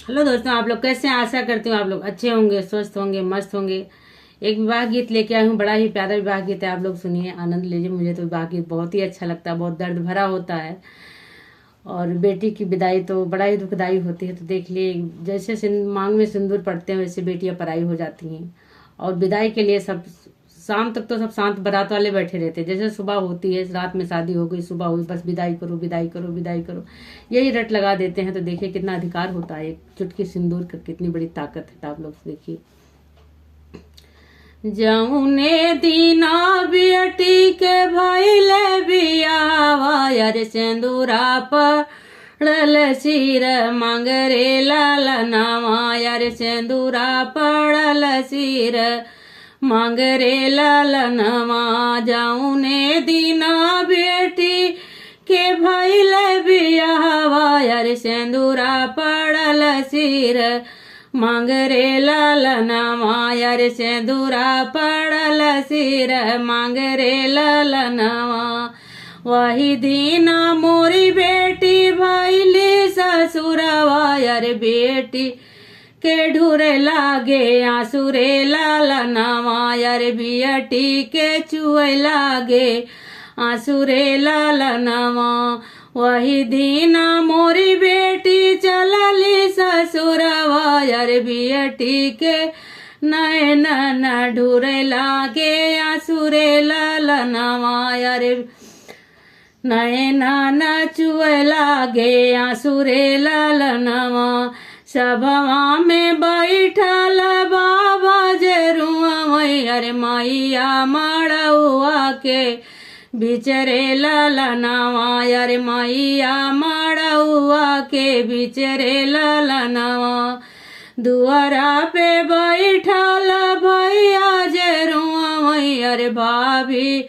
Hello दोस्तों, आप लोग कैसे हैं? आशा करती हूँ आप लोग अच्छे होंगे, स्वस्थ होंगे, मस्त होंगे। एक विवाह गीत लेके आई हूँ, बड़ा ही प्यारा विवाह गीत है। आप लोग सुनिए, आनंद लीजिए। मुझे तो विवाह गीत बहुत ही अच्छा लगता है, बहुत दर्द भरा होता है। और बेटी की विदाई तो बड़ा ही दुखदाई होती है। तो देख लिए, जैसे मांग में सिंदूर पड़ते हैं वैसे बेटियां पराई हो जाती हैं। और विदाई के लिए सब शाम तक तो सब शांत बारात वाले बैठे रहते हैं। जैसे सुबह होती है, रात में शादी हो गई, सुबह हुई, बस विदाई करो, विदाई करो, विदाई करो, यही रट लगा देते हैं। तो देखिए कितना अधिकार होता है, एक चुटकी सिंदूर का कितनी बड़ी ताकत है। तो आप लोग देखिए, जमुने दीना बेटी के भैले बियावा, यार सिंदूरा पड़ल सिर मांगरे लालनावा, यार सिंदूरा पड़ल सिर मांगरे लालनावा। जमुने दीना बेटी के भैले बियावा, यार सिंदूरा पड़ल सिर मांगरे लालनावा, यार सिंदूरा पड़ल सिर मांगरे लालनावा। वही दीना मोरी बेटी भैली ससुरवा, यार बेटी के ढूरे लागे आंसुरे लालनावा, यार बियटी के चुए लागे आंसुरे लालनावा। वही दीना मोरी बेटी चलली ससुरवा, यार बियटी के नैन न ढूरे लागे आंसुरे लालनावा, यार नैना न चुए लागे आंसुरे लालनावा। सभवा में बैठल बाबा जरुआ मैया रे मैया मड़ुआ के बिचरे लालनावा, यार मैया मड़ुआ के बिचरे लालनावा। दुआरा पे बैठल भैया जरुआ मैया रे भाभी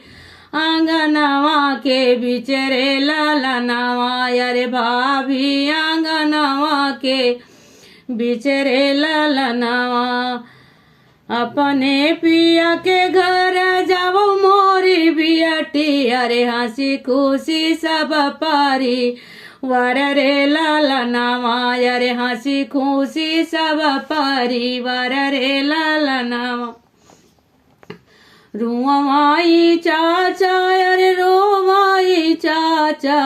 आंगनवा के बिचरे लालनावा, यार भाभी आंगनवा के बिचरे लालनावा। अपने पिया के घर जाओ मोरी बियटी, अरे हंसी खुशी सब पारी वार रे लालनावा, अरे हंसी खुशी सब परिवार रे लालनावा। रुआई चाचा अरे रोवाई चाचा,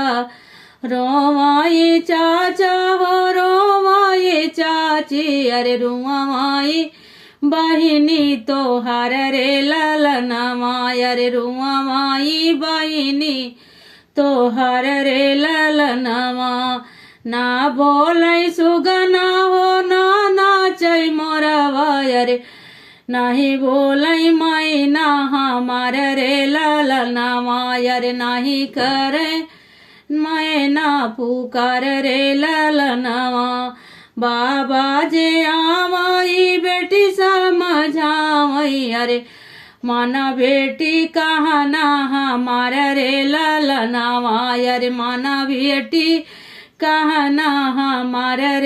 रोवाई चाचा हो रोवाई चाची, अरे रुआई बहिनी तो हर रे लालनावा, अरे रुआई बहिनी तो हर रे लालनावा। ना बोलै सुगना हो ना नाचै मोरवा, अरे नाही बोलै मैना हमार रे लालनावा, अरे नाही करे मैना पुकार रे लालनावा। बाबा जे आवाई बेटी समझावई, अरे माना बेटी कहना हमार रे लालनावा, अरे माना बेटी कहना हमार रे